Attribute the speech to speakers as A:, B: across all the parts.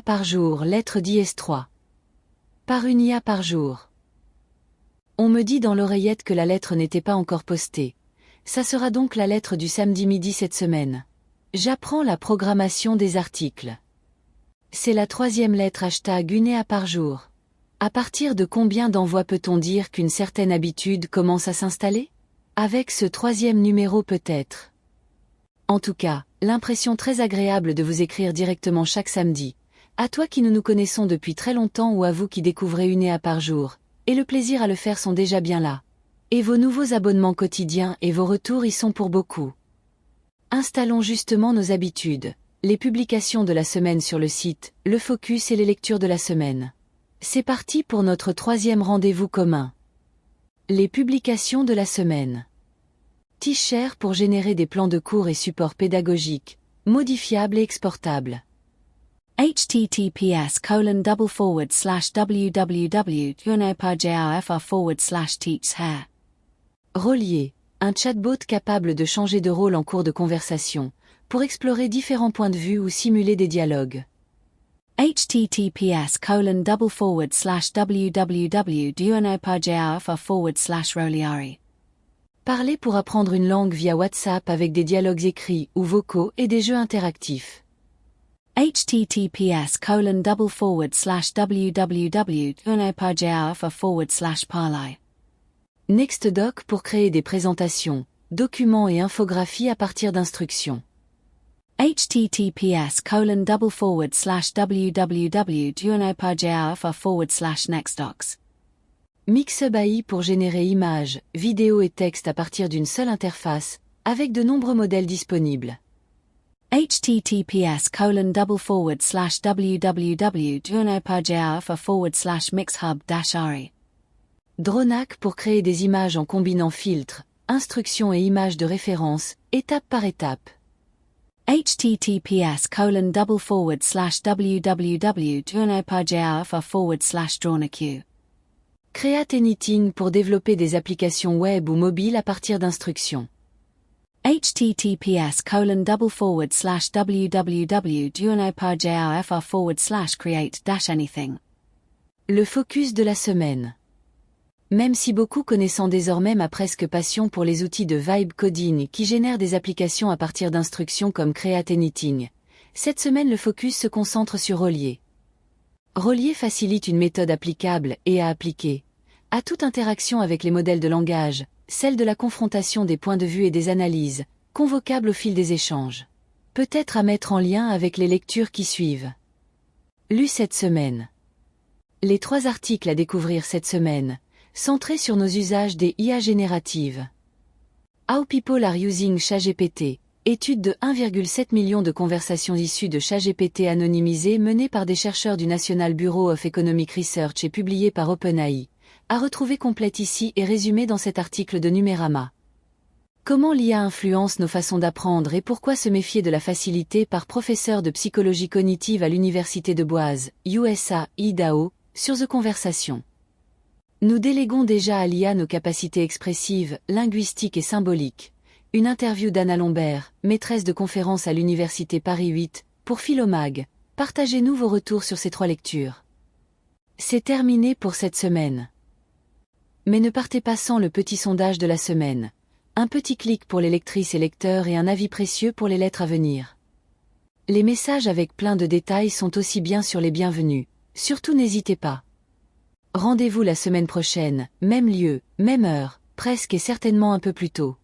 A: IA par jour, lettre d'IS3. Par une IA par jour. On me dit dans l'oreillette que la lettre n'était pas encore postée. Ça sera donc la lettre du samedi midi cette semaine. J'apprends la programmation des articles. C'est la 3e lettre #une IA par jour. À partir de combien d'envois peut-on dire qu'une certaine habitude commence à s'installer? Avec ce 3e numéro peut-être. En tout cas, l'impression très agréable de vous écrire directement chaque samedi. À toi qui nous connaissons depuis très longtemps ou à vous qui découvrez une IA par jour, et le plaisir à le faire sont déjà bien là. Et vos nouveaux abonnements quotidiens et vos retours y sont pour beaucoup. Installons justement nos habitudes, les publications de la semaine sur le site, le focus et les lectures de la semaine. C'est parti pour notre 3e rendez-vous commun. Les publications de la semaine. T-Share pour générer des plans de cours et supports pédagogiques, modifiables et exportables.
B: https://www.unopajafr/teachshare.
A: Relier, un chatbot capable de changer de rôle en cours de conversation, pour explorer différents points de vue ou simuler des dialogues.
B: https://www.unopajafr/roliari.
A: Parler pour apprendre une langue via WhatsApp avec des dialogues écrits ou vocaux et des jeux interactifs.
B: https://www.unopajafr/parlay.
A: Nextdoc pour créer des présentations, documents et infographies à partir d'instructions.
B: https://www.unopajafr/nextdocs.
A: Mixhub AI pour générer images, vidéos et textes à partir d'une seule interface, avec de nombreux modèles disponibles.
B: https://www.unopajafr/mixhub-ari.
A: Dronac pour créer des images en combinant filtres, instructions et images de référence, étape par étape.
B: https://www.unopajafr/drawnaqueue.
A: Create Anything pour développer des applications web ou mobiles à partir d'instructions.
B: https://www.unopajafr/create-anything.
A: Le focus de la semaine. Même si beaucoup connaissant désormais ma presque passion pour les outils de vibe coding qui génèrent des applications à partir d'instructions comme Create Anything, cette semaine le focus se concentre sur Relier. Relier facilite une méthode applicable et à appliquer à toute interaction avec les modèles de langage, celle de la confrontation des points de vue et des analyses, convocables au fil des échanges. Peut-être à mettre en lien avec les lectures qui suivent. Lu cette semaine. Les 3 articles à découvrir cette semaine, centrés sur nos usages des IA génératives. How People Are Using ChatGPT, étude de 1,7 million de conversations issues de ChatGPT anonymisées menée par des chercheurs du National Bureau of Economic Research et publiée par OpenAI, à retrouver complète ici et résumée dans cet article de Numérama. Comment l'IA influence nos façons d'apprendre et pourquoi se méfier de la facilité par professeur de psychologie cognitive à l'Université de Boise, USA, Idaho, sur The Conversation. Nous déléguons déjà à l'IA nos capacités expressives, linguistiques et symboliques. Une interview d'Anna Lombert, maîtresse de conférence à l'Université Paris 8, pour Philomag. Partagez-nous vos retours sur ces 3 lectures. C'est terminé pour cette semaine. Mais ne partez pas sans le petit sondage de la semaine. Un petit clic pour les lectrices et lecteurs et un avis précieux pour les lettres à venir. Les messages avec plein de détails sont aussi bien sur les bienvenus. Surtout n'hésitez pas. Rendez-vous la semaine prochaine, même lieu, même heure, presque et certainement un peu plus tôt.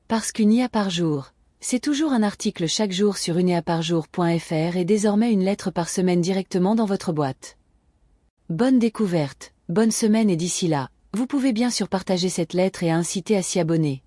A: Parce qu'une IA par jour, c'est toujours un article chaque jour sur uniaparjour.fr et désormais une lettre par semaine directement dans votre boîte. Bonne découverte, bonne semaine et d'ici là, vous pouvez bien sûr partager cette lettre et inciter à s'y abonner.